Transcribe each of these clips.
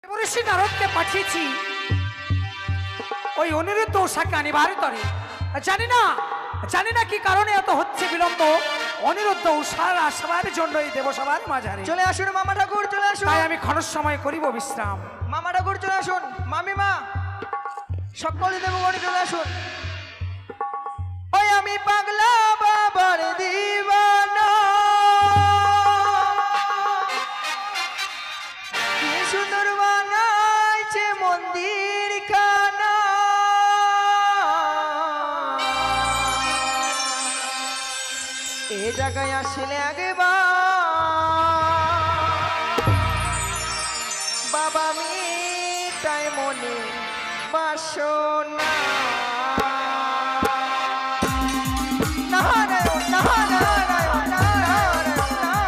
দেবঋষি নারদকে পাঠিয়েছি ওই অনিরুদ্ধ উষাকে আনিবার তরে। জানি না কি কারণে এত হচ্ছে বিলম্ব। অনিরুদ্ধ উষার আসবার জন্য এই দেবসভার মাঝারে চলে আসুন মামা ঠাকুর, চলে আসুন। তাই আমি ক্ষণ সময় করিব বিশ্রাম। মামা ঠাকুর চলে আসুন, মামিমা সকলে দেবগণে চলে আসুন। ওই আমি পাগলা বাবার দিওয়ানা, কি সুন্দর বানাইছে মন্দির খানা। এ জায়গায় আসলে একবার বাবা মিটাই মনে বাসনা। নারায়ণ নারায়ণ নারায়ণ নারায়ণ।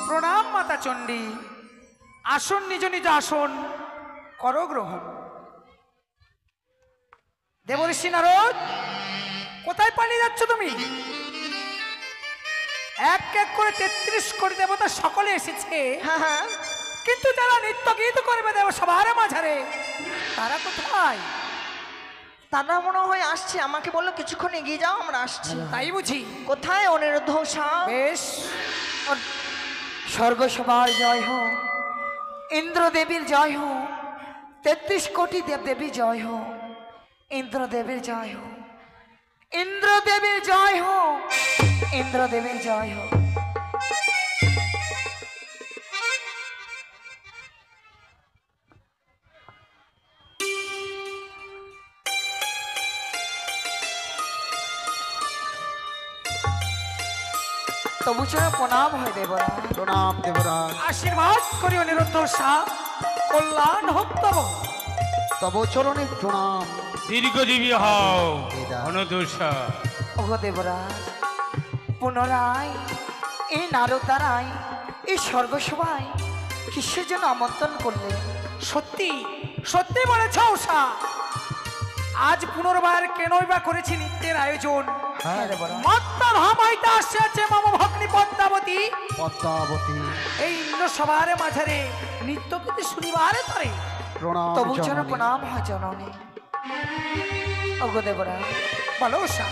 প্রণাম মাতা চণ্ডী। আসন নিজ নিজ আসন করো গ্রহণ। দেবঋষি নারদ, কোথায় পালিয়ে যাচ্ছ তুমি? এক এক করে 33 কোটি দেবতা সকলে এসেছে, কিন্তু যারা নৃত্য গীত করবে দেব সবার মাঝারে তারা কোথায়? তারা মনে হয় আসছে, আমাকে বললো কিছুক্ষণ এগিয়ে যাও, আমরা আসছি। তাই বুঝি? কোথায় অনিরুদ্ধ উষা? বেশ, স্বর্গ সবার জয় হো, ইন্দ্রদেবীর জয় হো, 33 কোটি দেবদেবী জয় হো, ইন্দ্রদেবীর জয় হো, ইন্দ্রদেবীর জয় হো, ইন্দ্রদেবীর জয় হো। তবু চরণ প্রণাম হয় দেবরা। প্রণাম দেবরাজ। আশীর্বাদ করি অনিরুদ্ধ উষা, কল্যাণ হোক তব। তব চরণে প্রণাম। দীর্ঘজীবী হও অনুদুষা। ওগো দেবরাজ, পুনরায় এই নারদারায় এই স্বর্গসভায় কিসের জন্য আমন্ত্রণ করলে? সত্যি সত্যি বলেছ উষা, আজ পুনর্বার কেনই বা করেছি নৃত্যের আয়োজন। হ্যাঁ মাত্রা ধামাইতে আসছে মম ভগ্নী পদ্মাবতী। পদ্মাবতী এই ইন্দ্র সবার মাঝারে নৃত্য কিন্তু শুনিবার তরে। প্রণাম তবু চরণ জননী। প্রণাম হয় জননী। ওগো দেবরাজ, বলো উষা।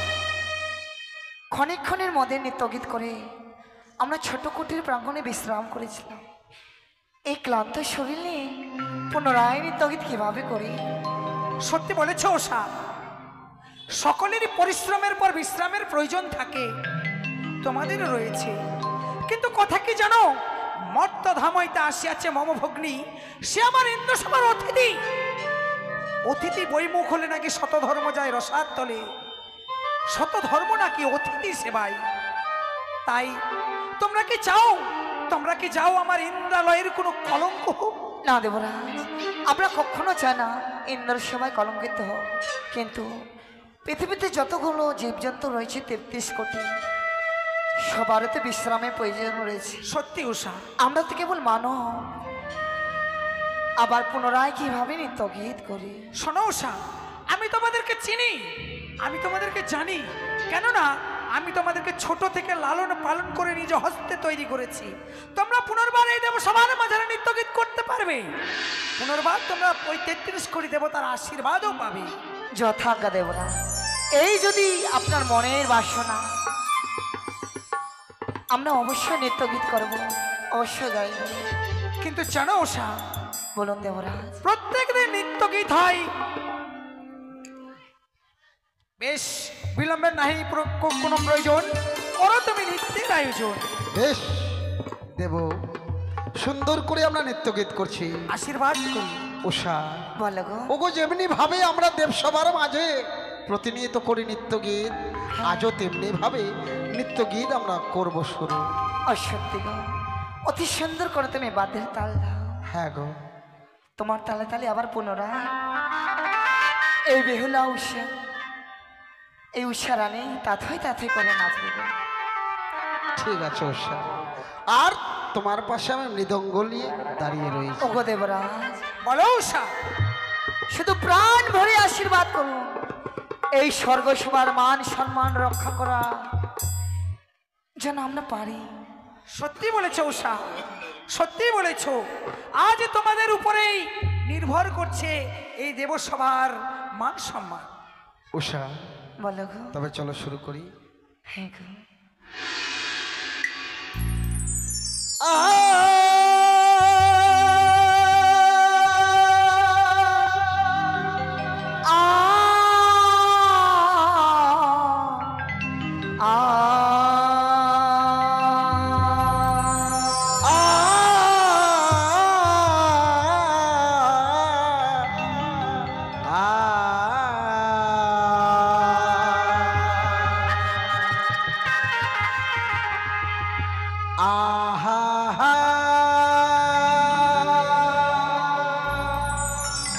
ক্ষণের মধ্যে নৃত্যগীত করে আমরা ছোট কুটির প্রাঙ্গণে বিশ্রাম করেছিলাম। এই ক্লান্ত শরীর নিয়ে পুনরায় নৃত্যগীত কিভাবে করি? সত্যি বলেছ উষা, সকলেরই পরিশ্রমের পর বিশ্রামের প্রয়োজন থাকে, তোমাদেরও রয়েছে। কিন্তু কথা কি জানো, মর্ত ধামাইতে আসিয়াছে মম ভগ্নী, সে আমার ইন্দ্র সভার অতিথি। অতিথি বইমুখ হলে নাকি শত ধর্ম যায় রসার তলে, শত ধর্ম নাকি অতিথি সেবায়। তাই তোমরা কি চাও, তোমরা কি চাও আমার ইন্দ্রালয়ের কোনো কলঙ্ক হোক? না দেবরাজ, আমরা কখনো চাই না ইন্দ্র সেবায় কলঙ্কিত হোক, কিন্তু পৃথিবীতে যতগুলো জীবজন্তু রয়েছে 33 কোটি, সবারই তো বিশ্রামের প্রয়োজন রয়েছে। সত্যি উষা, আমরা তো কেবল মানব, আবার পুনরায় কিভাবে নৃত্য গীত করি। শোনো উষা, আমি তোমাদেরকে চিনি, আমি তোমাদেরকে জানি, কেননা আমি তোমাদেরকে ছোট থেকে লালন পালন করে নিজ হস্তে তৈরি করেছি। তোমরা পুনর্বার এই দেবসভার মাঝারে নৃত্য গীত করতে পারবে, পুনর্বার তোমরা ওই 33 কোটি দেবতার আশীর্বাদও পাবে। যথাজ্ঞা দেবরাজ, এই যদি আপনার মনের বাসনা, আমরা অবশ্যই নৃত্য গীত করবো, অবশ্যই গাইব। কিন্তু জানো উষা, বলুন দেবরাজ। প্রত্যেক দিন নৃত্য গীত হয়, বেশ বিলম্বের নাহি কোনো প্রয়োজন, করো তুমি নৃত্যের আয়োজন। বেশ দেব, সুন্দর করে আমরা নৃত্য গীত করছি। আশীর্বাদ করি। উষা, বলো গো। ওগো যেমনি ভাবে আমরা দেবসভার মাঝে প্রতিনিয়ত করি নৃত্য গীত, আজও তেমনি ভাবে নৃত্য গীত আমরা করব শুরু। অসত্যি গো, অতি সুন্দর করে তুমি বাদ্যের তাল দাও। হ্যাঁ গো, তোমার তালে তালে আবার পুনরায় এই বেহুলা উষা, এই উষা রানী তাথই করে নাচবে গো। ঠিক আছে উষা, আর তোমার পাশে আমি মৃদঙ্গ নিয়ে দাঁড়িয়ে রয়েছি। ওগো দেবরাজ, বলো উষা। শুধু প্রাণ ভরে আশীর্বাদ করুন, এই স্বর্গসভার মান সম্মান রক্ষা করা যেন আমরা পারি। সত্যি বলেছ উষা, সত্যি বলেছ। আজ তোমাদের উপরেই নির্ভর করছে এই দেবসভার মান সম্মান। উষা, বলো গো। তবে চলো শুরু করি। হ্যাঁ গো।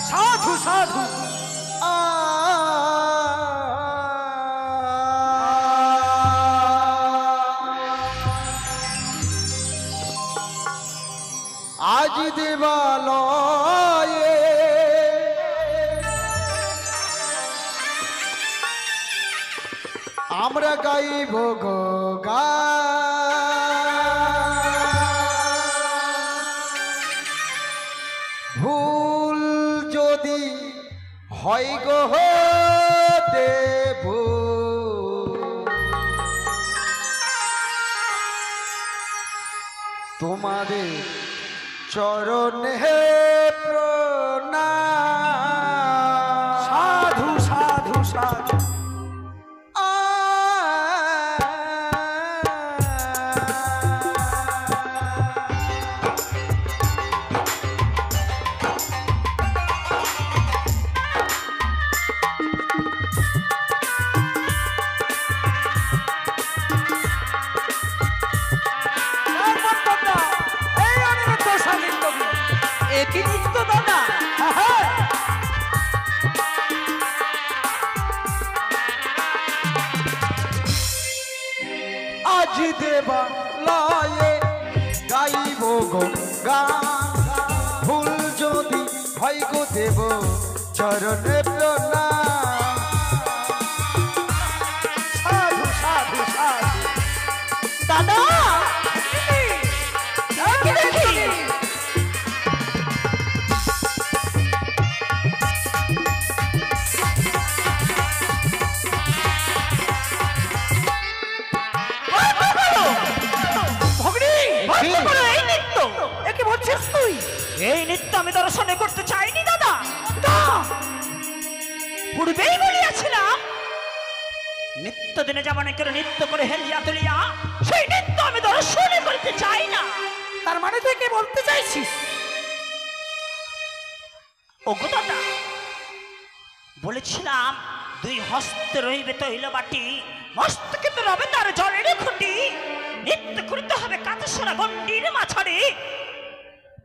সাধু সাধু। আজ দেবালয়ে আমরা গাইব গো ভুল যদি হয় গো দেব, তোমাদের চরণে প্রণাম। সাধু সাধু সাধু। এই অনিরুদ্ধ সান্নিধ্য গীত। একই নৃত্য দাদা। হ্যাঁ, আজ দেবালয়ে গাইব গো গান, ভুল যদি হয় গো দেব চরণে প্রণাম। সাধু সাধু সাধু। দাদা, কি দেখি? ভগ্নী, কি? এই নৃত্য এ কি বলছিস তুই? এই নৃত্য আমি দর্শনে করতে চাইনি দাদা, না, পূর্বেই বলিয়াছিলাম নিত্য দিনে যেমন কেউ নৃত্য করে হেলিয়া তুলিয়া, সেই নৃত্য আমি দর্শনে করতে চাই না। তার মানে তুই কি বলতে চাইছিস? ওগো দাদা, বলেছিলাম দুই হস্তে রইবে তৈল বাটি, মস্তকে তো রবে তার জলের খুঁটি, নৃত্য করিতে হবে কাঁচা গন্ডির মাছারে,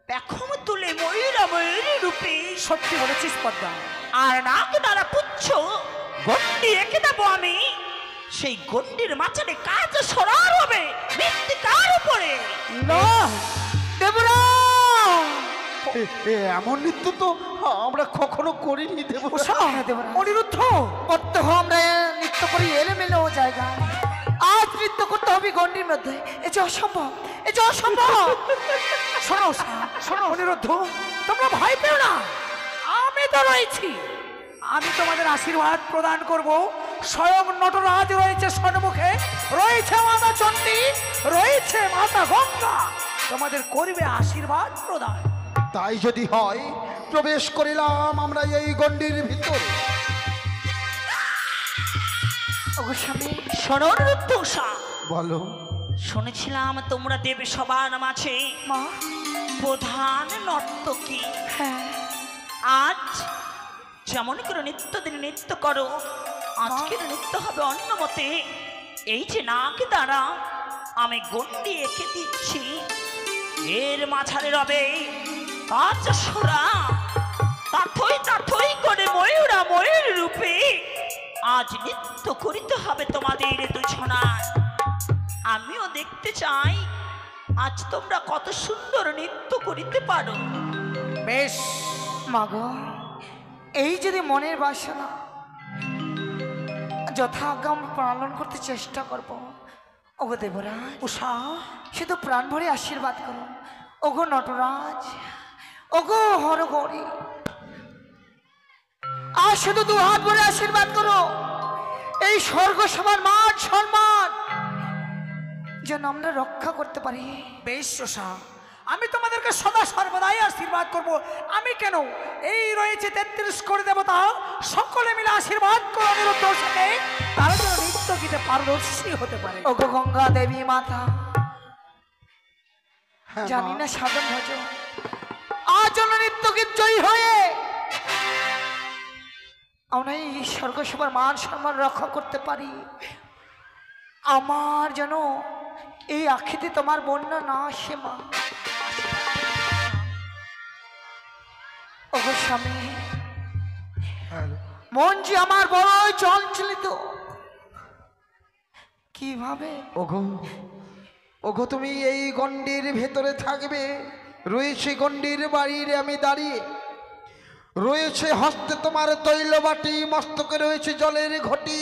পেখম তুলে ময়ূরা ময়ূরী রূপে। সত্যি বলেছিস পদ্মা। আর নাক দ্বারা পুচ্ছ গন্ডি রেখে দেবো আমি, সেই গন্ডির মাঝারে কাজ সরার হবে মৃত্তিকার উপরে। না দেবরা, এমন নৃত্য তো আমরা কখনো করিনি দেব। অনিরুদ্ধ প্রত্যহ আমরা নৃত্য করি এলোমেলো জায়গায়, আজ নৃত্য করতে হবে গন্ডির মধ্যে। এ যে অসম্ভব, এ যে অসম্ভব। শোনো শোনো অনিরুদ্ধ, তোমরা ভয় পেও না, আমি তো রয়েছি। আমি তোমাদের আশীর্বাদ প্রদান করব। স্বয়ং নটরাজ রয়েছে সম্মুখে, রয়েছে মাতা চণ্ডী, রয়েছে মাতা গঙ্গা, তোমাদের করবে আশীর্বাদ প্রদান। তাই যদি হয় প্রবেশ করিলাম আমরা এই গণ্ডির ভিতরে। ওগো স্বামী, শোনো রূপসা, বলো। শুনেছিলাম তোমরা দেবে সবার মাঝে মা। প্রধান নর্তকী। হ্যাঁ, আজ যেমন করে নিত্যদিন নৃত্য করো, আজকের নৃত্য হবে অন্য মতে। এই যে নাক দ্বারা আমি গন্ডি এঁকে দিচ্ছি, এর মাঝারে রবে আচ্ছা সোরা, তাথই তাথই করে ময়ূরা ময়ূর রূপে। আজ নৃত্য করিতে হবে তোমাদের দুজনার। আমিও দেখতে চাই আজ তোমরা কত সুন্দর নৃত্য করিতে পারো। বেশ মাগো, এই যদি মনের বাসনা যথাজ্ঞা আমরা পালন করতে চেষ্টা করব। ওগো দেবরাজ, উষা, শুধু প্রাণ ভরে আশীর্বাদ করো। ওগো নটরাজ, ওগো হরগৌরী, আর শুধু দু হাত ভরে আশীর্বাদ করো। এই স্বর্গ সমান মান সম্মান যেন আমরা রক্ষা করতে পারি। বেশ উষা, আমি তোমাদেরকে সদা সর্বদাই আশীর্বাদ করব। আমি কেন, এই রয়েছে 33 কোটি দেবতা, সকলে মিলে আশীর্বাদ করো অনিরুদ্ধর সাথে, তারা যেন নৃত্য গীতে পারদর্শী হতে পারে। ওগো গঙ্গা দেবী মাতা, হ্যাঁ, জানি মা। না সাধন ভজ আজ যেন নৃত্য গীত জয়ী হয়ে আমরা এই স্বর্গসভার মান সম্মান রক্ষা করতে পারি। আমার যেন এই আখিতে তোমার বন্যা না আসে মা। ওগো স্বামী, মন যে আমার বড়ই চঞ্চলিত। কিভাবে ওগো, ওগো তুমি এই গণ্ডির ভেতরে থাকবে। রয়েছে গণ্ডির বাড়ির আমি দাঁড়িয়ে, রয়েছে হস্তে তোমার তৈল বাটি, মস্তকে রয়েছে জলের ঘটি,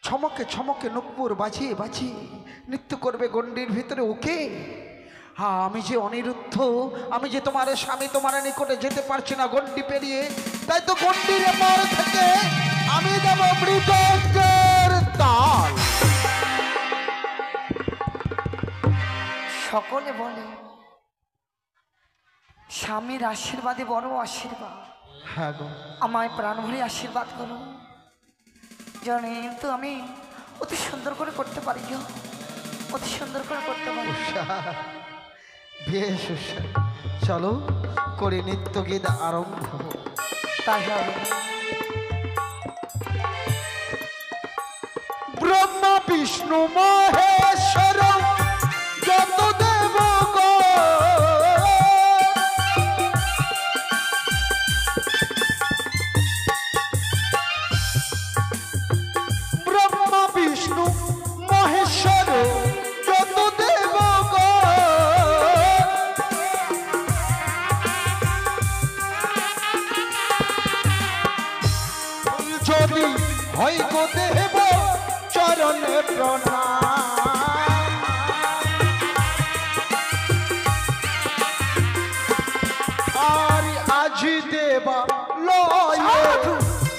ছমকে ছমকে নুপুর বাজিয়ে বাজিয়ে নৃত্য করবে গণ্ডির ভিতরে। ওকে, হ্যাঁ, আমি যে অনিরুদ্ধ, আমি যে তোমার স্বামী, তোমার নিকটে যেতে পারছি না গণ্ডি পেরিয়ে, তাই তো গণ্ডির পর থেকে আমি দেব মৃতকের তাল। সকলে বলে স্বামীর আশীর্বাদে বড় আশীর্বাদ। হ্যাঁ গো, আমায় প্রাণ ভরে আশীর্বাদ করো, জানি তো আমি অতি সুন্দর করে করতে পারি গো, অতি সুন্দর করে করতে পারি। বেশ উষা, চলো করে নৃত্য গীত আরম্ভ। তাই হবে। ব্রহ্মা বিষ্ণু মহেশ্বর যত দেবগণ, ব্রহ্মা বিষ্ণু মহেশ্বর যত দেবগণ, যদি হয় গো দেব চরণে প্রণাম, আর আজি দেবা লয়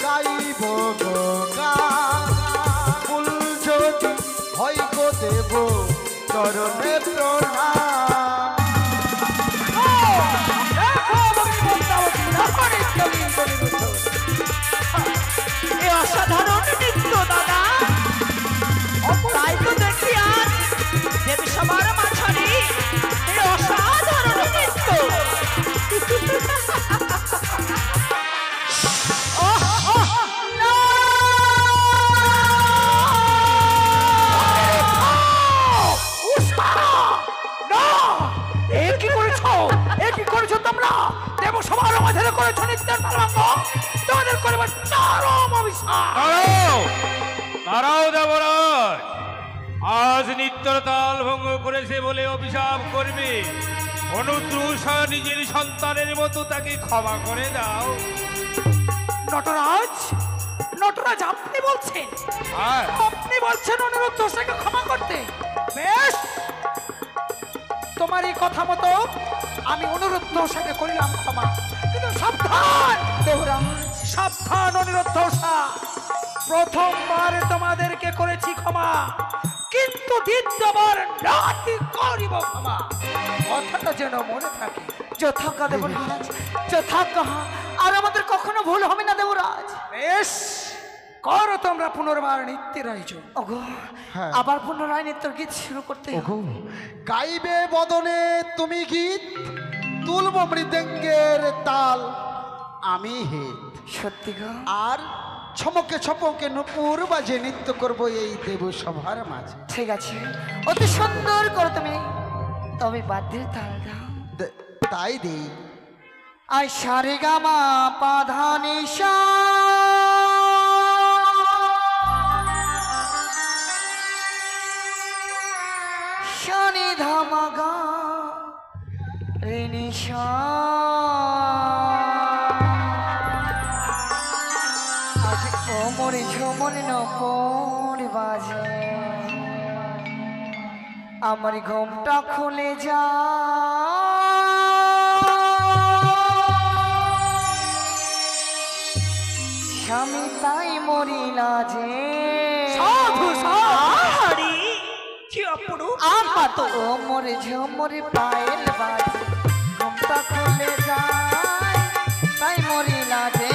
গাইব গো গান, ফুল যদি হয় গো দেব চরণে প্রণাম। এ অসাধারণ নৃত্য দাদা, তাই তো দেখি আজ দেবী সবার মাঝারে এ অসাধারণ নৃত্য। আমাদের করেছ নিত্যের তালভঙ্গ, তোমাদের করবে চরম অভিশাপ। দাঁড়াও দাঁড়াও দেবরাজ, আজ নিত্যর তাল ভঙ্গ করেছে বলে অভিশাপ করবে? অনুদ্রুষা নিজের সন্তানের মতো তাকে ক্ষমা করে দাও। নটরাজ, নটরাজ আপনি বলছেন, আর আপনি বলছেন অনিরুদ্ধ দোষাকে ক্ষমা করতে? বেশ, তোমার এই কথা মতো আমি অনিরুদ্ধ দোষাকে করিলাম ক্ষমা, কিন্তু সাবধান দেবরাজ, সাবধান অনিরুদ্ধ দোষা, প্রথমবার তোমাদেরকে করেছি ক্ষমা, কিন্তু দ্বিতীয়বার নাতি করিব ক্ষমা, কথাটা যেন মনে থাকে। যথাজ্ঞা দেবরাজ, যথাজ্ঞা। আর আমাদের কখনো ভুল হবে না দেবরাজ। বেশ, করো তোমরা পুনর্বার নৃত্যের আয়োজন। ওগো, হ্যাঁ। আবার পুনরায় নৃত্যর গীত শুরু করতে হবে। ওগো, গাইবে বদনে তুমি গীত, তুলব মৃদঙ্গের তাল আমি হেত, সত্যি গো, আর ছমকে ছপকে নুপুর বাজে নৃত্য করব এই দেব সভার মাঝে। ঠিক আছে, অতি সুন্দর করো তুমি, তবে বাদ্যের তাল দাও। তাই দেই। আই সারে গামা পাধা নিশা, শনি ধামাগা রে নিশা, আজ কোমরে ঝুমরে নকর বাজে, আমার ঘুমটা খুলে যা, স্বামী তাই মরিলা যে, সাধু সাধু, আরে কি অপরূপ আমার তো ওমরে ঝুমরে পায়েল বাজে, ঘুমটা খুলে যায় তাই মরিলা যে।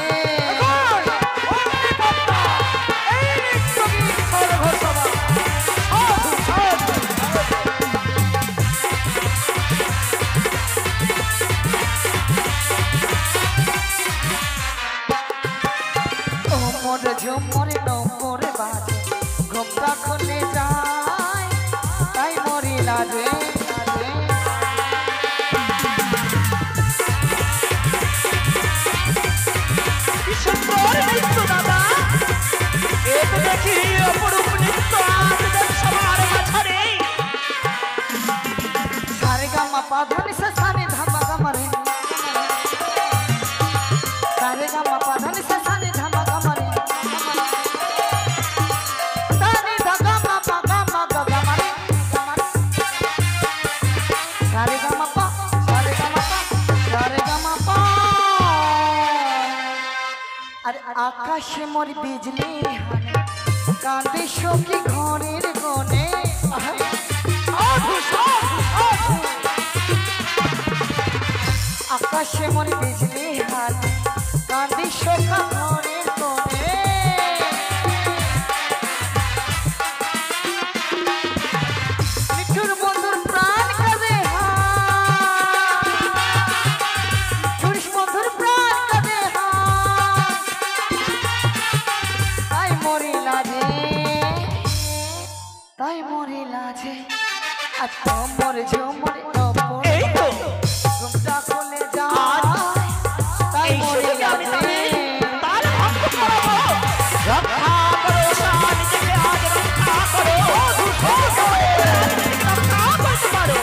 এই নৃত্যগীত সর্বসভা, সাধু সাধু। ওমরে ঝুমরে নমরে বাজে, ঘুমটা খুলে যায় তাই মরিলা যে। কি সুন্দর নৃত্য দাদা, এ তো দেখি অপরূপ নৃত্য আমাদের সবার মাঝারে। সারে গামা পাধা নিশা সারে ধামা গামা রে, সারে গামা পাধা নিশা সারে ধামা গামা রে, সারে ধা গামা পা গামা গা গামা রে, গামা রে। সারে গামা পা, সারে গামা পা, সারে গামা পা। আর আকাশে মোর বিজলি হানে, কাঁদে সখী ঘরের কোণে, সাধু সাধু সাধু। আকাশে মোর বিজলি হানে, কাঁদে সখা ঘরের কোণে। নিঠুর বন্ধুর প্রাণ কাঁদে হায়, নিঠুর বন্ধুর প্রাণ কাঁদে হায়, তাই মরিলা যে, তাই মরিলা যে। আর তোমর ঝুমর নমর এই তো ঘুমটা খুলে যায় তাই এই সুযোগে মরিলা আমি যে। তার ভঙ্গ করাবো। রক্ষা করো স্বামী থেকে, আজ রক্ষা করো, রক্ষা করতে পারো।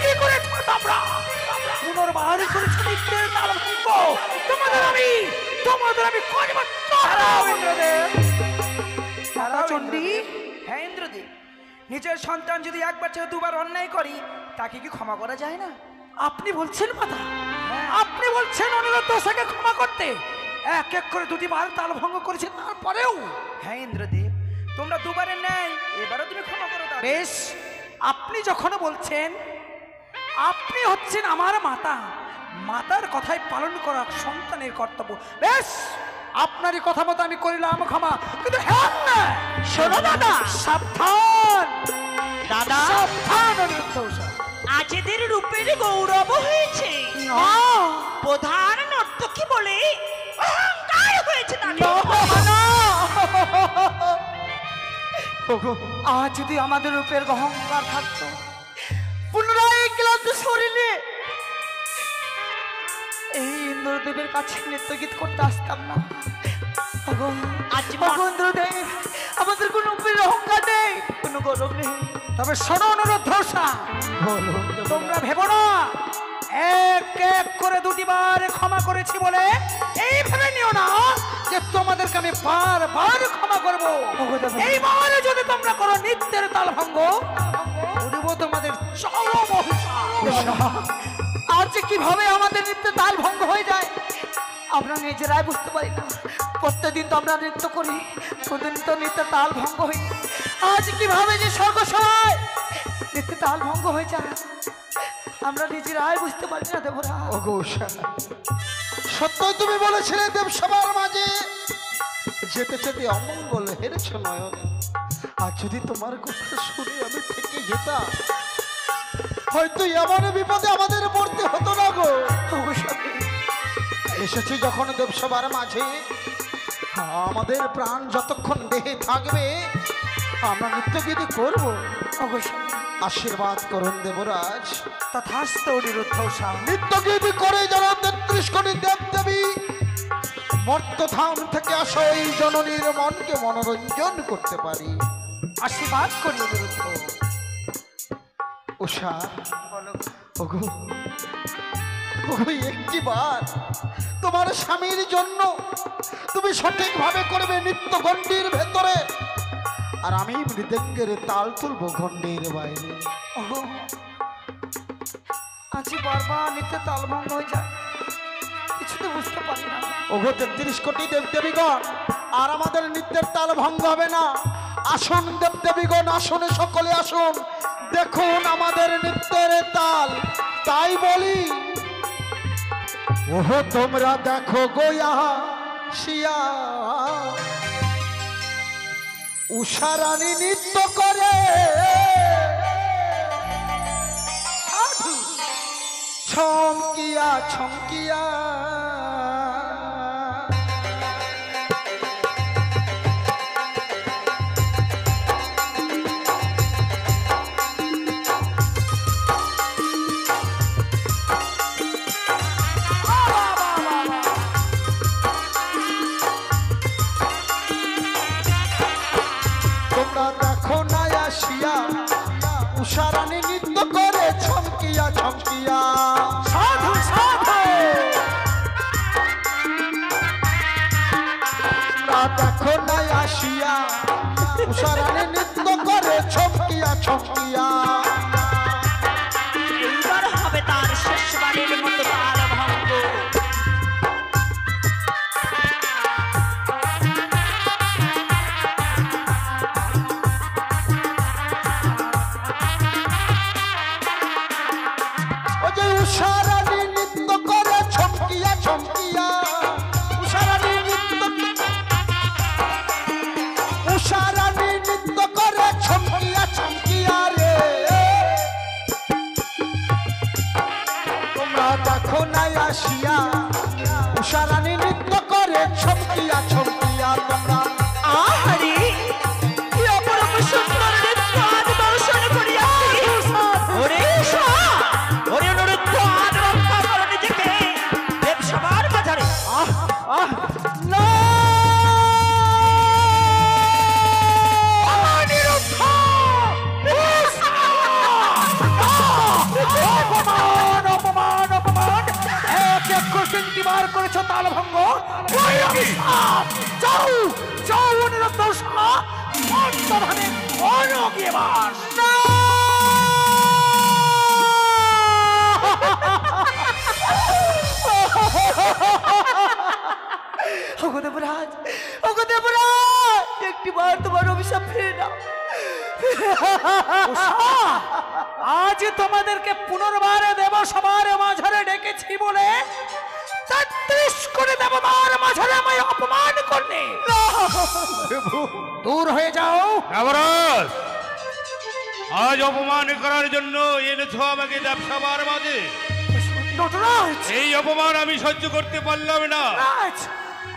কি করেছো তোমরা? পুনর্বার করেছো নিত্যের তালভঙ্গ, তোমাদের আমি করিব চরম। ইন্দ্রদেব, চণ্ডী, হ্যাঁ ইন্দ্রদেব, নিজের সন্তান যদি একবার চেয়ে দুবার অন্যায় করি তাকে কি ক্ষমা করা যায় না? আপনি বলছেন মাতা, আপনি বলছেন অনিরুদ্ধ দোষাকে ক্ষমা করতে? এক এক করে দুটি বার তালভঙ্গ করেছে, তারপরেও? হ্যাঁ ইন্দ্রদেব, তোমরা দুবারের ন্যায় এবারও তুমি ক্ষমা করো তাকে। বেশ, আপনি যখন বলছেন, আপনি হচ্ছেন আমার মাতা, মাতার কথাই পালন করা সন্তানের কর্তব্য। বেশ, আপনারই কথা মতো আমি করিলাম ক্ষমা, কিন্তু হ্যাঁ না, শোনো দাদা, সাবধান দাদা, সাবধান অনিরুদ্ধ দোষা। আজ এদের রূপের গৌরব হয়েছে। প্রধান নর্তকী বলে অহংকার ওগো আজ যদি আমাদের রূপের অহংকার থাকতো, পুনরায় এই ক্লান্ত শরীরে এই ইন্দ্রদেবের কাছে নৃত্য গীত করতে আসতাম না। ওগো, আজ ওগো ইন্দ্রদেব, আমাদের কোনো রূপের অহংকার নেই, কোনো গৌরব নেই। তবে শোনো অনুরোধ ধর্ষা, বলো তোমরা ভেবো না এক এক করে দুটিবার ক্ষমা করেছি বলে এই ভেবে নিও না যে তোমাদেরকে আমি বারবার ক্ষমা করবো। এইবারে যদি তোমরা করো নিত্যের তাল ভঙ্গ, করবো তোমাদের চরম অভিশাপ। আজ যে কিভাবে আমাদের নৃত্য তাল ভঙ্গ হয়ে যায় আমরা নিজেরাই বুঝতে পারি না। প্রত্যেকদিন তো আমরা নৃত্য করি, প্রতিদিন তো নৃত্য তাল ভঙ্গ হই। আজ কিভাবে যে সর্বসময় নৃত্য তাল ভঙ্গ হয়ে যায় আমরা নিজেরাই বুঝতে পারি না দেবরা। ওগো উষা, সত্যই তুমি বলেছিলে দেব সবার মাঝে যেতে যেতে অমঙ্গল হেরেছ নয়নে। আর যদি তোমার কথা শুনে আমি থেকে যেতাম, হয়তো এমন বিপদে আমাদের পড়তে হতো না গো। এসেছি যখন দেব সবার মাঝে, আমাদের প্রাণ যতক্ষণ দেহে থাকবে আমরা নিত্যগীতি করবো। অবশ্যই আশীর্বাদ করুন দেবরাজ। তথাস্ত অনিরুদ্ধ স্বামী। নিত্যগীতি করে যারা 33 কোটি দেব দেবী মর্তধাম থেকে আসা এই জননীর মনকে মনোরঞ্জন করতে পারি। আশীর্বাদ করি অনিরুদ্ধ। উষা, ওগো ওগো, একটিবার তোমার স্বামীর জন্য তুমি সঠিকভাবে করবে নৃত্য গণ্ডির ভেতরে, আর আমি মৃদঙ্গের তাল তুলবো গণ্ডির বাইরে। ওগো, আজ বারবার নৃত্য তাল ভঙ্গ হয়ে যায়, কিছু তো বুঝতে পারি না। ওগো 33 কোটি দেবদেবীগণ, আর আমাদের নৃত্যের তাল ভঙ্গ হবে না। আসুন দেবদেবীগণ, আসুন, সকলে আসুন, দেখুন আমাদের নৃত্যের তাল। তাই বলি, ওহো তোমরা দেখো গোয়া শিয়া উষা রানী নৃত্য করে, ছমকিয়া ছমকিয়া। তোমরা দেখো না আসিয়া উষা রানী নৃত্য করে ছমকিয়া ছমকিয়া। সাধু সাধু। তোমরা দেখো না আসিয়া উষা রানী নৃত্য করে ছমকিয়া ছমকিয়া। এইবার হবে তার শেষবারের মতো তাল ভঙ্গ। ও যে উষা রানী নৃত্য করে ছমকিয়া ছমকিয়া। উষা রানী নৃত্য, উষা রানী নৃত্য করে ছমকিয়া ছমকিয়া রে। তোমরা দেখো না আসিয়া উষা রানী নৃত্য করে ছমকিয়া ছমকিয়া। তোমরা আহারে, কি অপরূপ সুন্দর নৃত্য আজ দর্শন করিয়াছি। ওরে উষা, ওরে অনুরুদ্ধ, আজ রক্ষা করো নিজেকে দেব সবার বাজারে। না অপমান অপমান অপমান, এক এক করে 3বার করেছো তাল ভঙ্গ। যাও যাও অনিরুদ্ধ স্বামী, মর্তধামে অনগিয়ে বাস। ওগো দেবরাজ, ওগো দেবরাজ, একটিবার তোমার অভিশাপ ফিরে নাও। আজ তোমাদেরকে পুনর্বার দেব সবার মাঝারে ডেকেছি বলে 33 কোটি দেবতার মাঝারে আমায় অপমান করলে। দূর হয়ে যাও। দেবরাজ, আজ অপমান করার জন্য এনেছো আমাকে দেবসভার মাঝে। নটরাজ, এই অপমান আমি সহ্য করতে পারলাম না। রাজ,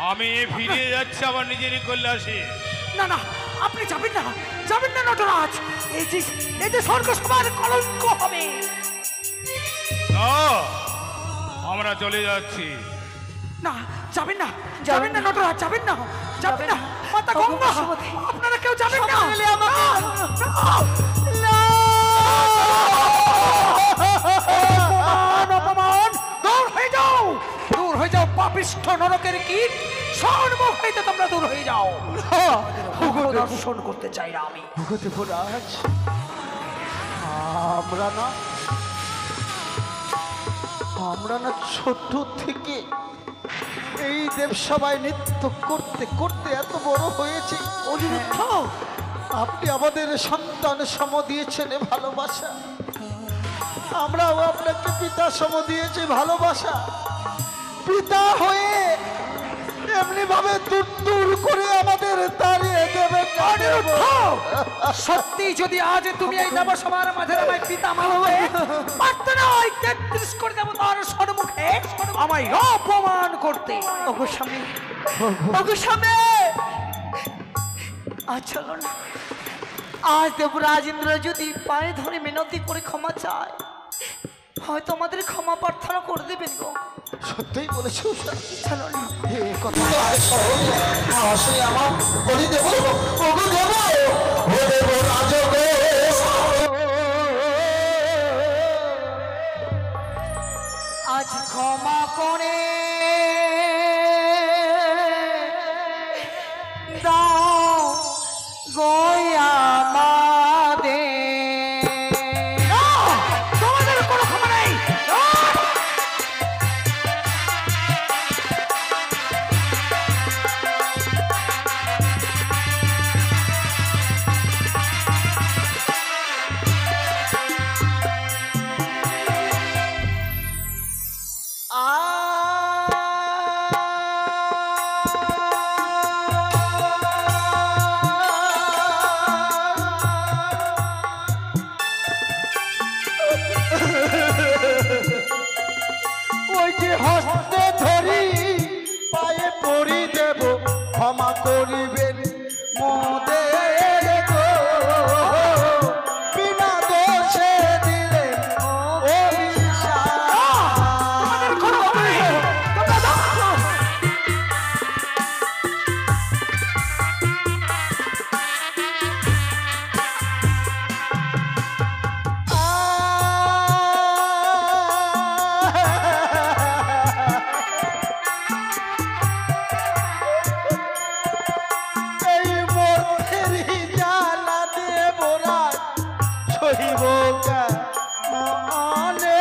আমি ফিরে যাচ্ছি আমার নিজেরই কৈলাসে। না না, আপনি যাবেন না, যাবেন না নটরাজ। এই যে স্বর্গ সবার কলঙ্ক হবে। না, আমরা চলে যাচ্ছি। না, যাবেন না, যাবেন না নটরাজ, যাবেন না, যাবেন না। মাতা গঙ্গা, আপনারা কেউ যাবেন না। অপমান, দূর হয়ে যাও, দূর হয়ে যাও পাপিষ্ঠ নরকের কীট। সম্মুখ হইতে তোমরা দূর হয়ে যাও। দর্শন করতে চাই না আমি। দেবরাজ, আমরা না ছোট থেকে এই দেবসভায় নৃত্য করতে করতে এত বড় হয়েছে। অনিরুদ্ধ, আপনি আমাদের সন্তান সম দিয়েছেন ভালোবাসা, আমরাও আপনাকে পিতা সম দিয়েছি ভালোবাসা। পিতা হয়ে এমনি ভাবে দূর দূর করে আমাদের তাড়িয়ে দেবেন না। অনিরুদ্ধ, সত্যি যদি আজ তুমি এই দেবসভার মাঝে আমায় পিতা মানবে, পারতে না ওই 33 কোটি দেবতার সম্মুখে আমায় অপমান করতে। ওগো স্বামী, ওগো স্বামী, আজ চলো না। আজ দেবরাজ ইন্দ্র যদি পায়ে ধরে মিনতি করে ক্ষমা চায়, হয়তো আমাদের ক্ষমা প্রার্থনা করে দেবেন গো। সত্যিই বলেছ, চলো না। কথা আজ ক্ষমা করে দাও গয়া মাদে। তোমাদের কোনো ক্ষমা নেই। ওই যে হস্তে ধরি পায়ে পড়ি দেব, ক্ষমা করিবেন মোদের গো। বিনা দোষে দিলেন অভিশাপ। তোমাদের কোনো ক্ষমা নেই। তোমরা দাও। এই মধ্যেরই জ্বালা দেবরাজ সহিব মনে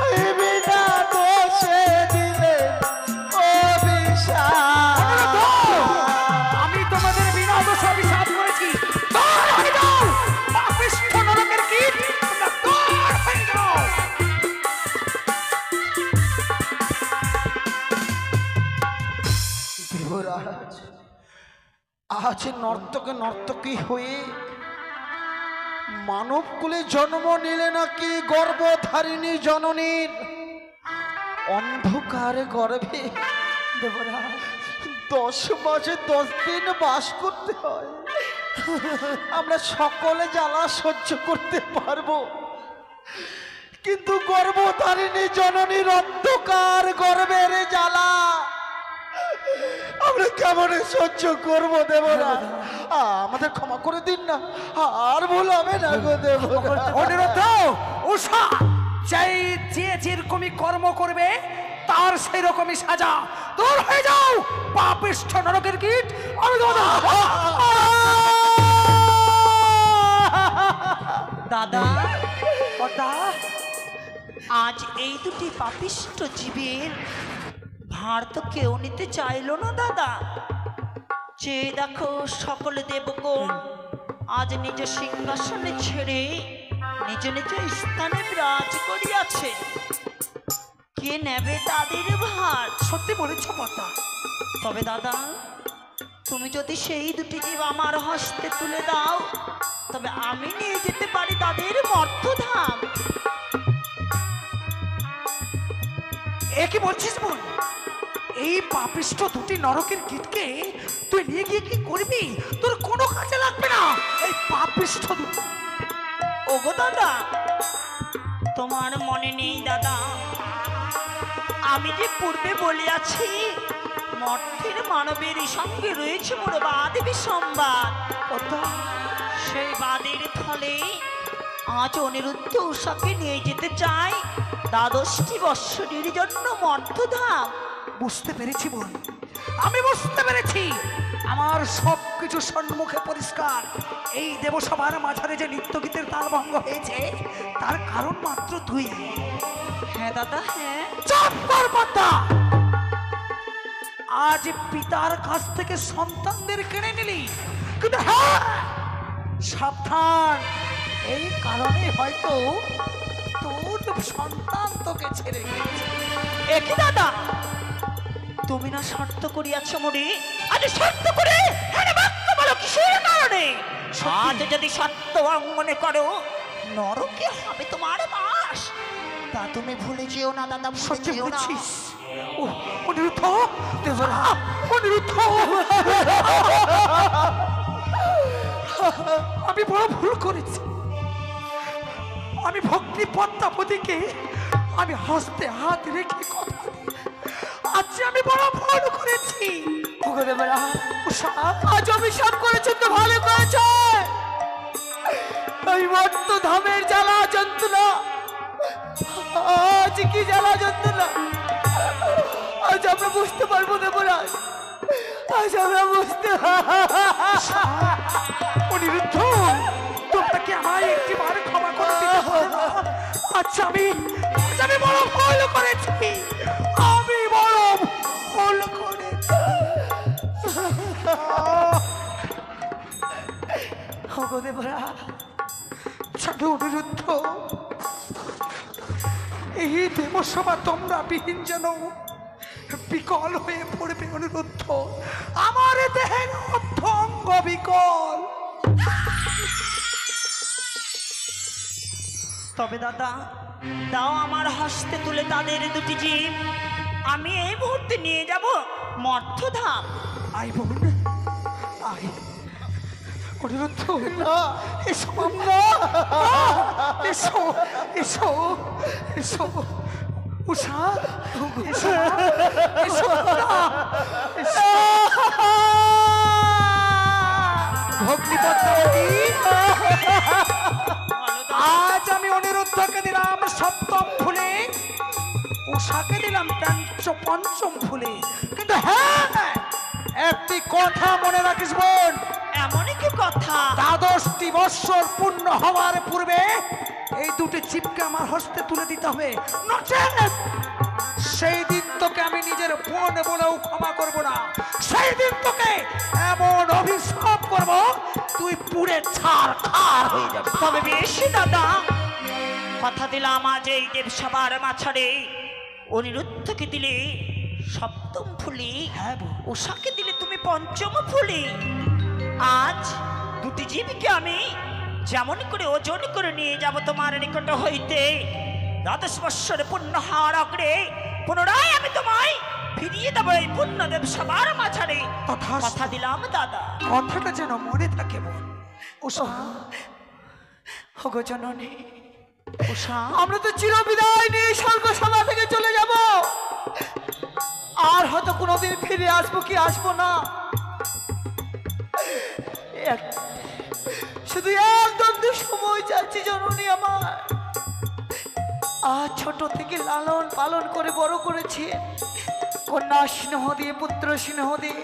ওই বিনা দোষে দিলে অভিশাপ। আমি তোমাদের বিনা দোষে অভিশাপ করেছি। দূর হয়ে যাও পাপিষ্ঠ নরকের কীট। তোমরা দূর হয়ে যাও। দেবরাজ, আজ নর্তকে নর্তকী হয়ে মানব কুলে জন্ম নিলে নাকি গর্ভধারিণী জননীর অন্ধকার গর্ভে দেবরাজ, 10 মাসে 10 দিন বাস করতে হয়। আমরা সকলে জ্বালা সহ্য করতে পারবো, কিন্তু গর্ভধারিণী জননীর অন্ধকার গর্ভের জ্বালা আমরা কেমনে সহ্য করবো দেবরাজ? আমাদের ক্ষমা করে দিন না, আর ভুল হবে না গো দেবরাজ। অনিরুদ্ধ, উষা, যে যেরকমই কর্ম করবে তার সেই রকমই সাজা। দূর হয়ে যাও পাপিষ্ঠ নরকের কীট। আমি তোমাদের দাদা, কথা আজ এই দুটি পাপিষ্ঠ জীবের ভার তো কেউ নিতে চাইলো না দাদা। যে দেখো সকল দেবগণ আজ নিজ সিংহাসনে ছেড়ে নিজ নিজ স্থানে বিরাজ করিয়াছে। কে নেবে তাদের ভার? সত্যি বলেছ কথা। তবে দাদা, তুমি যদি সেই দুটি জীব আমার হস্তে তুলে দাও, তবে আমি নিয়ে যেতে পারি তাদের মর্তধাম। এ কি বলছিস বোন? এই পাপিষ্ঠ দুটি নরকের কীটকে তুই নিয়ে গিয়ে কি করবি? তোর কোনো কাজে লাগবে না এই পাপিষ্ঠ দুটি। ওগো দাদা, তোমার মনে নেই দাদা, আমি যে পূর্বে বলিয়াছি মর্তের মানবের সঙ্গে রয়েছে মোর বাদেবী সংবাদ। সেই বাদের ফলে আজ অনিরুদ্ধ উষাকে নিয়ে যেতে চাই 12টি বৎসরের জন্য মর্তধাম। বুঝতে পেরেছি বোন, আমি বুঝতে পেরেছি। আমার সব কিছু সম্মুখে পরিষ্কার। এই দেবসভার মাঝারে যে নিত্যগীতের তালভঙ্গ হয়েছে তার কারণ মাত্র তুই। হ্যাঁ দাদা, হ্যাঁ। চুপ কর পদ্মা। আজ পিতার কাছ থেকে সন্তানদের কেড়ে নিলি, কিন্তু হ্যাঁ সাবধান, এই কারণে হয়তো তোর সন্তান তোকে ছেড়ে গেছে। একই দাদা, তুমি না শর্ত করিয়াছ মোরে, আজ শর্ত করে হ্যাঁ বাক্য বলো কিসের কারণে? আজ যদি সত্য মনে করো নরকে হবে তোমার বাস, তা তুমি ভুলে যেও না দাদা, ভুলে সত্যি যেও না। বলছিস? ও অনিরুদ্ধ, অনিরুদ্ধ, আমি বড় ভুল করেছি। আমি ভক্তি পদ্মাবতীকে আমি হস্তে হাত রেখে কথা দিই। আজ আমি বড় ভুল করেছি। আজ অভিশাপ করেছে তো ভালো করেছে। এই মর্ত ধামের জ্বালা যন্ত্রণা, আজ কি জ্বালা যন্ত্রণা আজ আমরা বুঝতে পারবো দেবরাজ, আজ আমরা বুঝতে। অনিরুদ্ধ, তোমরা কি আমায় একটিবার ক্ষমা করে দিতে পারো না? আজ আমি বড় ভুল করেছি। আমি বড় ভুল করেছি। ওগো দেবরাজ, সাধু অনিরুদ্ধ, এই দেবসভা তোমরা বিহীন যেন বিকল হয়ে পড়বে। অনিরুদ্ধ, আমার দেহের অর্ধ অঙ্গ বিকল। তবে দাদা, দাও আমার হস্তে তুলে তাদের দুটি জীব, আমি এই মুহূর্তে নিয়ে যাব মর্তধাম। আই বোন, আই। অনিরুদ্ধ, এসো এসো এসো এসো উষা, এসো এসো এসো। ভগ্নী পদ্মাবতী, আজ আমি অনিরুদ্ধকে দিলাম সপ্তম ফুলে, উষাকে দিলাম পঞ্চম ফুলে। কিন্তু হ্যাঁ, একটি কথা মনে রাখিস বোন, এমনই কি কথা? 12টি বৎসর পূর্ণ হওয়ার পূর্বে এই দুটি জীবকে আমার হস্তে তুলে দিতে হবে, নচেত সেই দিন তোকে আমি নিজের বোন বলেও ক্ষমা করব না। সেই দিন তোকে এমন অভিশাপ করব তুই পুড়ে ছারখার হয়ে যাবে। তবে বেশি দাদা, কথা দিলাম আজ এই দেবসভার মাঝারে অনিরুদ্ধকে দিলে সপ্তম ফুলে, হ্যাঁ বোন। উষাকে দিলে তুমি পঞ্চম ফুলে। আজ দুটি জীবকে আমি যেমন করে ওজন করে নিয়ে যাব তোমার নিকট হইতে, 12 বৎসর পূর্ণ হওয়ার আগে পুনরায় আমি তোমায় ফিরিয়ে দেবো এই পূর্ণদেব সবার মাঝারে। তথাস্তু। কথা দিলাম দাদা। কথাটা যেন মনে থাকে বোন। উষা, ওগো জননী, উষা, আমরা তো চিরবিদায় নিয়ে স্বর্গ সভা থেকে চলে যাব, আর হয়তো কোনোদিন ফিরে আসবো কি আসবো না। শুধু একদম সময় যাচ্ছে জননী আমার। আজ ছোট থেকে লালন পালন করে বড় করেছে, কন্যা স্নেহ দিয়ে, পুত্র স্নেহ দিয়ে।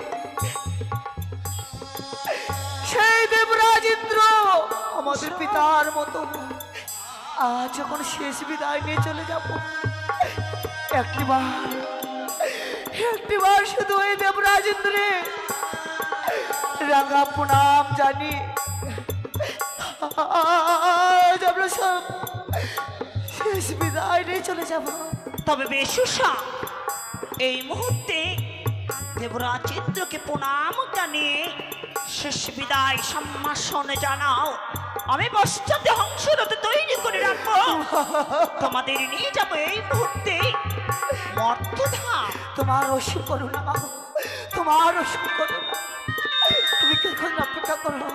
সেই দেবরাজ ইন্দ্র আমাদের পিতার মতো আজ যখন শেষ বিদায় নিয়ে চলে যাব, একটিবার শুধু ওই দেবরাজ ইন্দ্রে রাঙা প্রণাম জানি। আজ আমরা সব শেষ বিদায় নিয়ে চলে যাব। তবে বেশ উষা, এই মুহূর্তে দেবরাজ ইন্দ্রকে প্রণাম জানিয়ে শেষ বিদায় সম্ভাষণ জানাও। আমি পশ্চাতে হংসরথ তৈরি করে রাখবো, তোমাদের নিয়ে যাবো এই মুহূর্তে মর্তধাম। তোমার অসুখ করো না মা, তোমার অসুখ করো না, তুমি কিছুক্ষণ অপেক্ষা করো।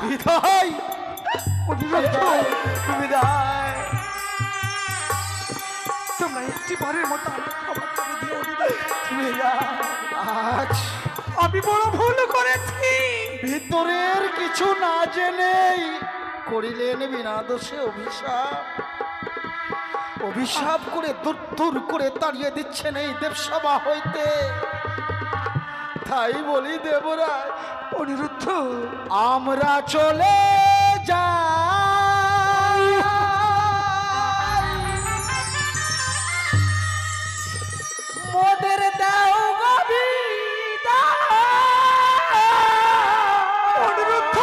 বিদায় বিদায়। তোমরা একটি বারের মতো আমাকে ক্ষমা করে দিও বিদায়। আজ আমি বড় ভুল করেছি। ভিতরের কিছু না জেনেই করিলেন বিনা দোষে অভিশাপ। অভিশাপ করে দূর দূর করে তাড়িয়ে দিচ্ছেন এই দেবসভা হইতে। তাই বলি দেবরাজ, অনিরুদ্ধ, আমরা চলে যাই, মোদের দাও গো বিদায়। অনিরুদ্ধ,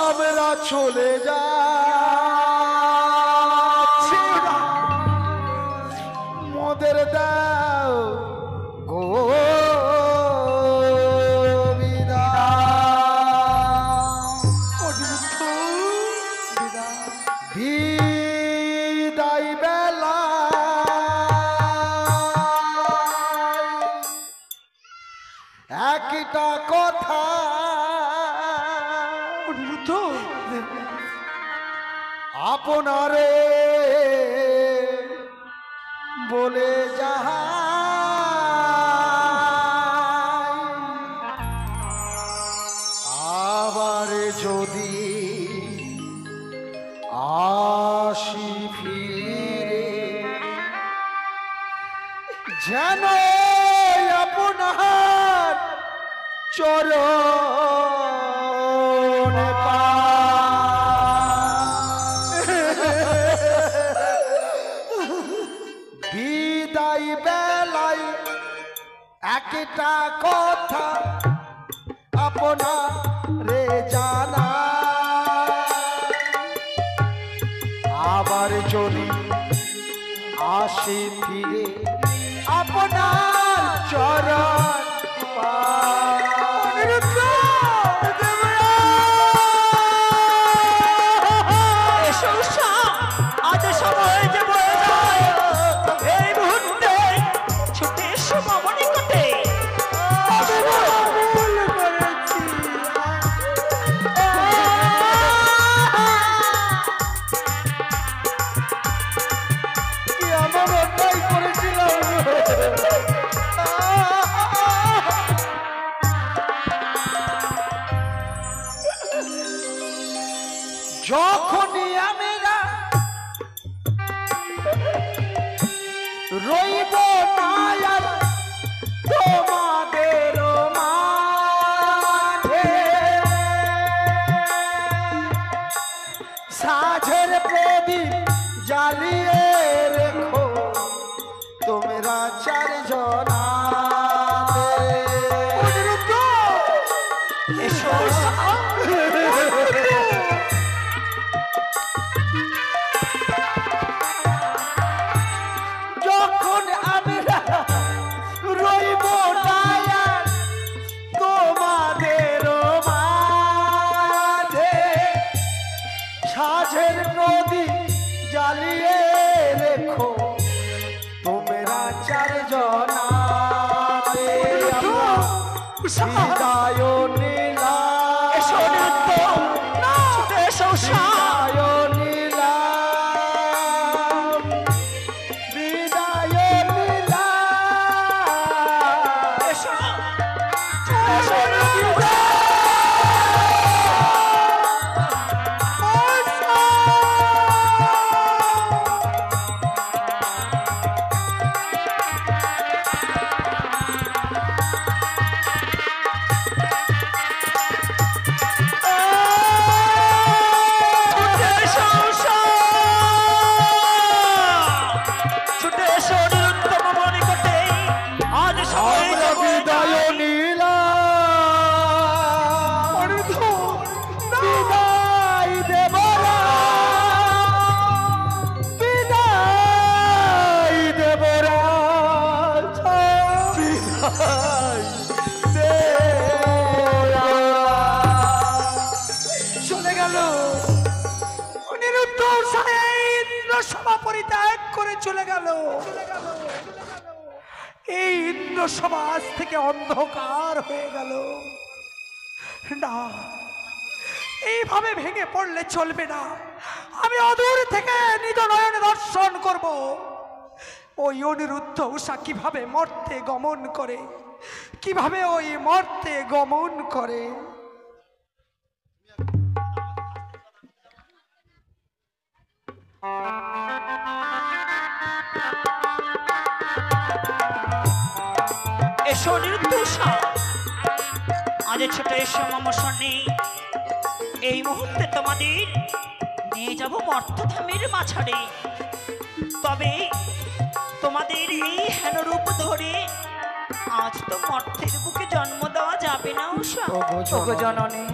আমরা চলে যাচ্ছি, মোদের দাও গো অনিরুদ্ধ, বিদায়। বিদায় বেলা একটা কথা অনিরুদ্ধ, আপনারে বলে যাহা আবার যদি আসি ফিরে, যেন আপনার চরণ বিদায় বেলায় একটা কথা আপনারে জানা, আবার যদি আসি ফিরে আপনার চরণ অনিরুদ্ধ, এসো উষা, আজ সময় যে বয়ে যায়, এই মুহূর্তে ছুটে এসো মামা নিকটে। ভুল করেছি। কি আমার অন্যায় করেছিলাম। যখনই আমরা রইব না আর তোমাদের মাঝে, সাঝের প্রদীপ জ্বালিয়ে রেখো তোমরা চারজনা। এসো উষা, যখন আমরা রইব না আর তোমাদের মাঝে, সাঝের নদী জ্বালিয়ে রেখো তোমরা চারজনা। বিদায় নিলাম। সভা পরিত্যাগ করে চলে গেল। এই ইন্দ্র সভা আজ থেকে অন্ধকার হয়ে গেল। না, এইভাবে ভেঙে পড়লে চলবে না। আমি অদূর থেকে নিজ নয়নে দর্শন করব ওই অনিরুদ্ধ উষা কিভাবে মর্তে গমন করে, কিভাবে ওই মর্তে গমন করে। এসো অনিরুদ্ধ উষা, আজ ছোট এসো মমসনে। এই মুহূর্তে তোমাদের নিয়ে যাব মর্তধামের মাঝারে। তবে তোমাদের এই হেন রূপ ধরে আজ তো মর্তের বুকে জন্ম দেওয়া যাবে না উষা। ওগো জননী,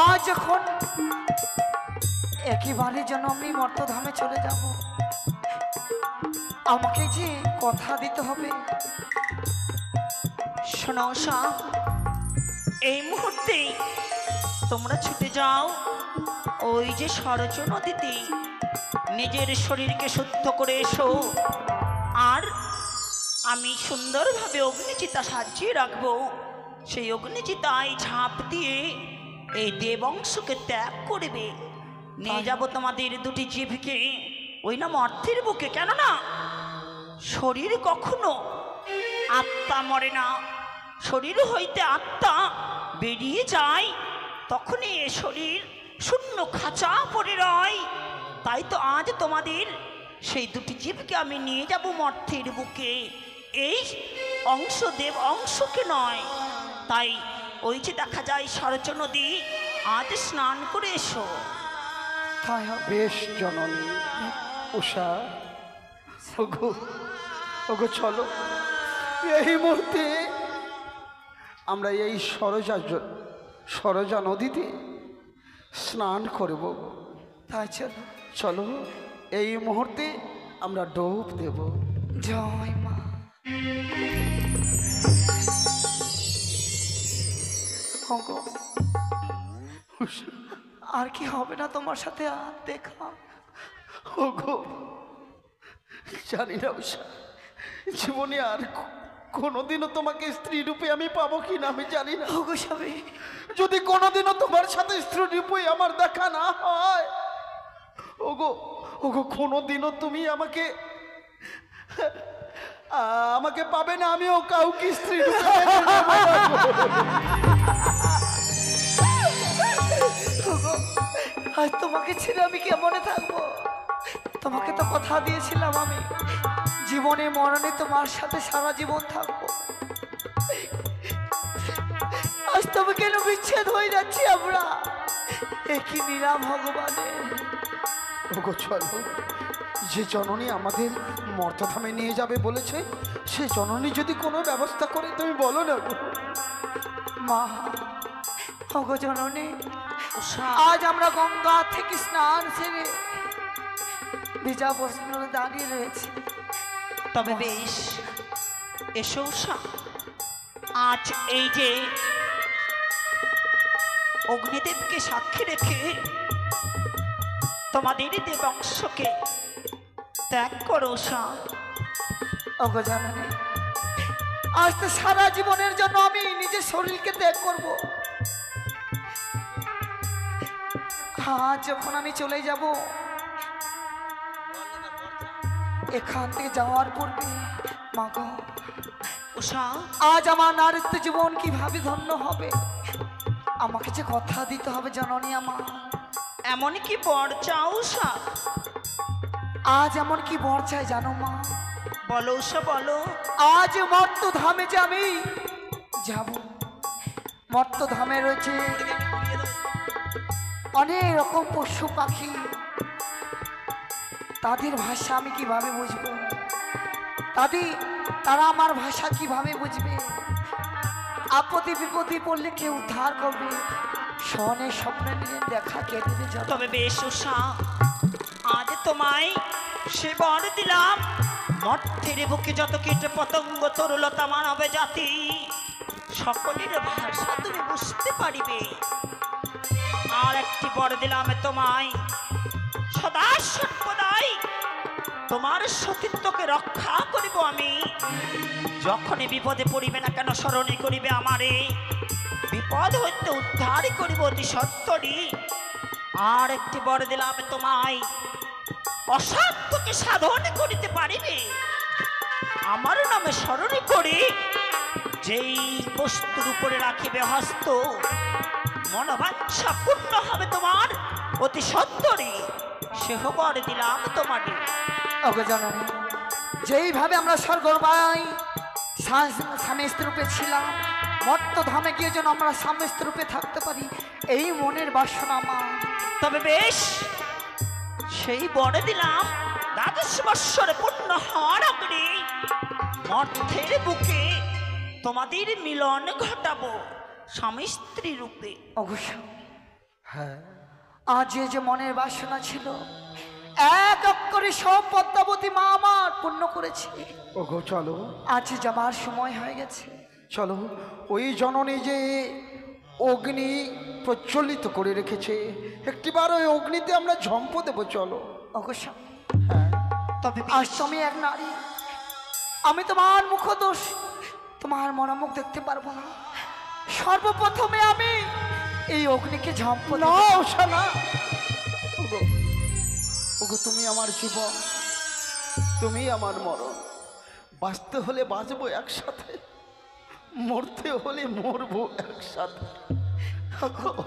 আজ যখন একেবারে যেন আমি মর্তধামে চলে যাব, আমাকে যে কথা দিতে হবে। শোনো উষা, এই মুহূর্তে তোমরা ছুটে যাও ওই যে সরজ নদীতে, নিজের শরীরকে শুদ্ধ করে এসো। আর আমি সুন্দরভাবে অগ্নিচিতা সাজিয়ে রাখবো। সেই অগ্নিচিতায় ঝাঁপ দিয়ে এই দেবংশকে ত্যাগ করবে। নিয়ে যাব তোমাদের দুটি জিভকে ওই নাম অর্থের বুকে। কেননা শরীর কখনো আত্মা মরে না, শরীর হইতে আত্মা বেরিয়ে যায়, তখনই এ শরীর শূন্য খাঁচা পড়ে রয়। তাই তো আজ তোমাদের সেই দুটি জীবকে আমি নিয়ে যাব মর্তের বুকে, এই অংশ দেব অংশকে নয়। তাই ওই যে দেখা যায় সরজ নদী, আজ স্নান করে এসো। তাই হবে। বেশ জননী উষা, ওগো ওগো চলো, এই মুহূর্তে আমরা এই সরজা নদীতে স্নান করব। তাই চলো চলো, এই মুহূর্তে আমরা ডুব দেব। জয় মা। ওগো, উষা, আর কি হবে না তোমার সাথে আর দেখা? ওগো জানি না উষা, জীবনে আর কোনোদিনও তোমাকে স্ত্রী রূপে আমি পাবো কিনা আমি জানি না। ওগো স্বামী, যদি কোনোদিনও তোমার সাথে স্ত্রী রূপে আমার দেখা না হয়, ওগো ওগো কোনোদিনও তুমি আমাকে পাবে না, আমিও কাউকে স্ত্রী রূপে মেনে নেব না গো। ওগো, আজ তোমাকে ছেড়ে আমি কেমনে থাকবো? তোমাকে তো কথা দিয়েছিলাম আমি জীবনে মরণে তোমার সাথে সারা জীবন থাকবো। আজ তবে কেন বিচ্ছেদ হয়ে যাচ্ছি আমরা? একই নীরা ভগবানের। ওগো চলো, যে জননী আমাদের মর্তধামে নিয়ে যাবে বলেছে, সে জননী যদি কোনো ব্যবস্থা করে তুমি বলো না গো। মা, ওগো জননী, আজ আমরা গঙ্গা থেকে স্নান সেরে ভিজা বস্ত্রে দাঁড়িয়ে রয়েছি। তবে বেশ, এসো উষা, আজ এই যে অগ্নিদেবকে সাক্ষী রেখে তোমাদের দেবংশকে ত্যাগ করো উষা। ওগো জননী, আজ তো সারা জীবনের জন্য আমি নিজের শরীরকে ত্যাগ করব। আজ যখন আমি চলে যাব, এখান থেকে যাওয়ার পূর্বে মা গো, উষা, আজ আমার নারীত্ব জীবন কিভাবে ধন্য হবে? আমাকে যে কথা দিতে হবে জননী আমার। এমন কি বর চাও উষা? আজ এমন কি বর চাই জানো মা? বলো উষা বলো। আজ মর্তধামে যে আমি যাব, মর্তধামে রয়েছে অনেক রকম পশু পাখি, তাদের ভাষা আমি কিভাবে বুঝবো? তারা আমার ভাষা কিভাবে বুঝবে? আপদে বিপদে পড়লে কে উদ্ধার করবে? স্বনে স্বপ্নে নিয়ে দেখা কেটে যাবে। তবে বেশ উষা, আজ তোমায় সে বর দিলাম, মর্তের বুকে যত কীট পতঙ্গ তরুলতা মানব জাতি সকলের ভাষা তুমি বুঝতে পারিবে। আর একটি বর দিলাম তোমায়, সদা সর্বদাই তোমার সতীত্বকে রক্ষা করিব আমি। যখনই বিপদে পড়িবে না কেন স্মরণে করিবে আমারে, বিপদ হইতে উদ্ধার করিব অতি সত্তরই। আর একটি বর দিলাম তোমায়, অসাধ্যকে সাধন করিতে পারিবে আমার নামে স্মরণে করে। যেই বস্তুর উপরে রাখিবে হস্ত, মনোবাঞ্ছা পূর্ণ হবে তোমার অতি সত্তরে। সেহ বর দিলাম তোমারে। ওগো জননী, যেইভাবে আমরা স্বর্গবাই স্বামী স্ত্রী রূপে ছিলাম, মর্তধামে গিয়ে যেন আমরা স্বামী স্ত্রী রূপে থাকতে পারি, এই মনের বাসনা আমার। তবে বেশ, সেই বরে দিলাম 12 বৎসরে পূর্ণ হওয়ার আগে মর্তের বুকে তোমাদের মিলন ঘটাবো স্বামী স্ত্রী রূপে। অবশ্য হ্যাঁ, আজ এই যে মনের বাসনা ছিল, এক অক্ষরে সব পদ্মাবতী মা আমার পূর্ণ করেছে। ওগো চলো, আজ যাবার সময় হয়ে গেছে। চলো, ওই জননী যে অগ্নি প্রজ্বলিত করে রেখেছে, একটিবার ওই অগ্নিতে আমরা ঝম্প দেবো। চলো। অবশ্য হ্যাঁ, তবে আজ তুমি এক নারী, আমি তোমার মুখদোষ, তোমার মনোমুখ দেখতে পারবো না। সর্বপ্রথমে আমি এই অগ্নিকে ঝম্প না দেব। ওষা ওগো, ওগো তুমি আমার জীবন, তুমি আমার মরণ। বাঁচতে হলে বাঁচবো একসাথে, মরতে হলে মরবো একসাথে।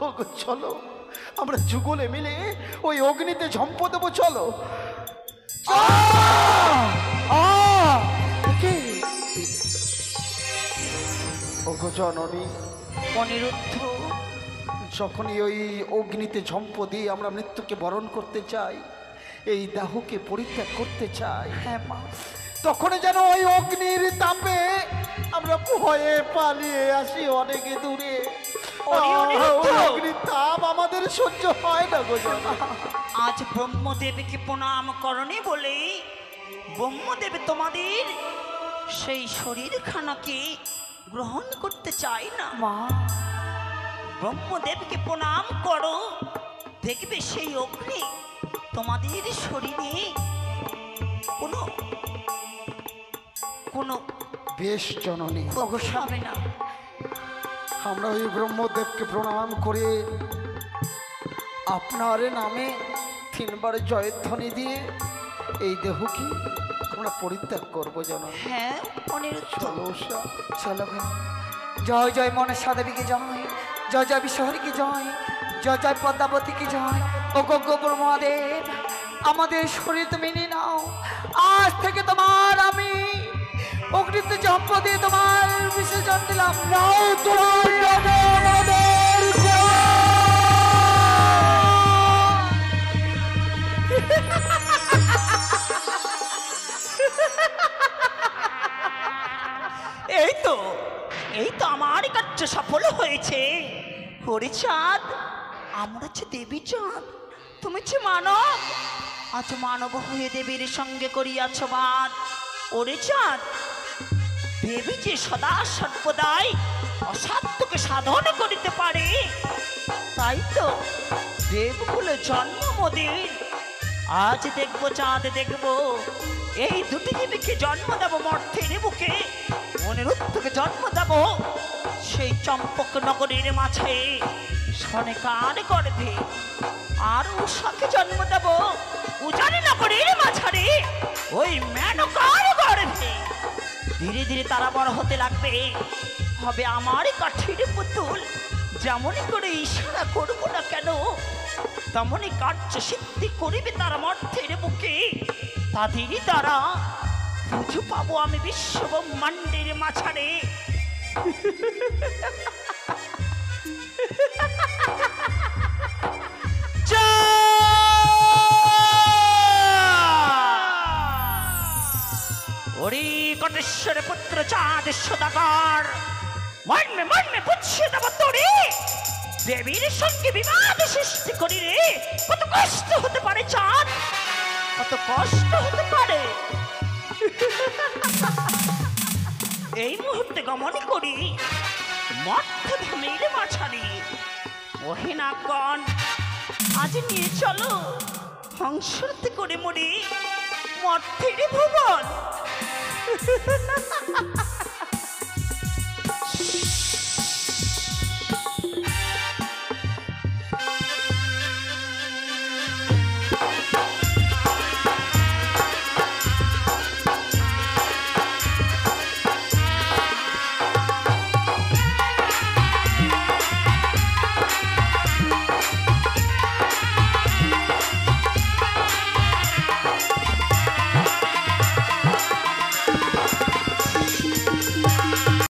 ওগো চলো, আমরা যুগলে মিলে ওই অগ্নিতে ঝম্প দেবো। চলো। ওগো জননী, অনিরুদ্ধ, যখনই ওই অগ্নিতে ঝম্প দিয়ে আমরা মৃত্যুকে বরণ করতে চাই, এই দেহকে পরিত্যাগ করতে চাই, হ্যাঁ মা, তখন যেন ওই অগ্নির তাপে আমরা ভয়ে পালিয়ে আসি অনেকে দূরে। ওরে অনিরুদ্ধ! ওই অগ্নির তাপ আমাদের সহ্য হয় না গো জননী। আজ ব্রহ্মদেবকে প্রণাম করনি বলে ব্রহ্মদেব তোমাদের সেই শরীরখানাকে গ্রহণ করতে চায় না। মা ব্রহ্মদেবকে প্রণাম করো, দেখবে সেই অগ্নি তোমাদের শরীরে কোনো কোনো বেশ জননী, অবশ্য হবে না। আমরা ওই ব্রহ্মদেবকে প্রণাম করে আপনার নামে 3 বার জয়ধ্বনি দিয়ে এই দেহকে আমরা পরিত্যাগ করবো জননী। হ্যাঁ অনিরুদ্ধ, চলো উষা। চলো গো। জয় জয় মনসা দেবীকে জয়, জয় জয় বিশ্বহরীকে জয়, জয় জয় পদ্মাবতীকে জয়। ও গো ব্রহ্মদেব, আমাদের শরীর তুমি নিয়ে নাও। আজ থেকে তোমার আমি অগ্নিতে ঝম্প দিয়ে তোমার বিসর্জন দিলাম। নাও তোমার এই তো আমার কার্য সফল হয়েছে। হরিচাঁদ, আমরা হচ্ছে দেবী চাঁদ, তুমি হচ্ছে মানব। আজ মানব হয়ে দেবীর সঙ্গে করিয়াছ বাদ। ওরে চাঁদ, দেবী যে সদা সর্বদাই অসাধ্যকে সাধন করিতে পারে, তাই তো দেবকুলে জন্ম মোদের। আজ দেখবো চাঁদ, দেখবো এই দুটি দেবীকে জন্ম দেব মর্তের বুকে। অনিরুদ্ধকে জন্ম দেব সেই চম্পক নগরীর মাঝে সনেকার গর্ভে। আর উষাকে জন্ম দেব উজানি নগরীর মাঝারে ওই মেনকার গর্ভে। ধীরে ধীরে তারা বড় হতে লাগবে, হবে আমার কাঠির পুতুল। যেমনই করে ইশারা করবো না কেন, তেমনই কার্য সিদ্ধি করিবে তারা মর্তের বুকে। তাদেরই দ্বারা পুজো পাবো আমি বিশ্ব ব্রহ্মাণ্ডের মাঝারে। ওরে কটেশ্বর পুত্র চাঁদ সদাগর, মর্মে মর্মে বুঝিয়ে দেব তোরে। দেবীর সঙ্গে বিবাদ সৃষ্টি করি রে, কত কষ্ট হতে পারে চাঁদ, কত কষ্ট হতে পারে। এই মুহূর্তে গমন করি মর্তধামের মাঝারে। মহিনাগণ, আজ নিয়ে চলো সংস্কৃতি করে মরে মর্তের ভুবন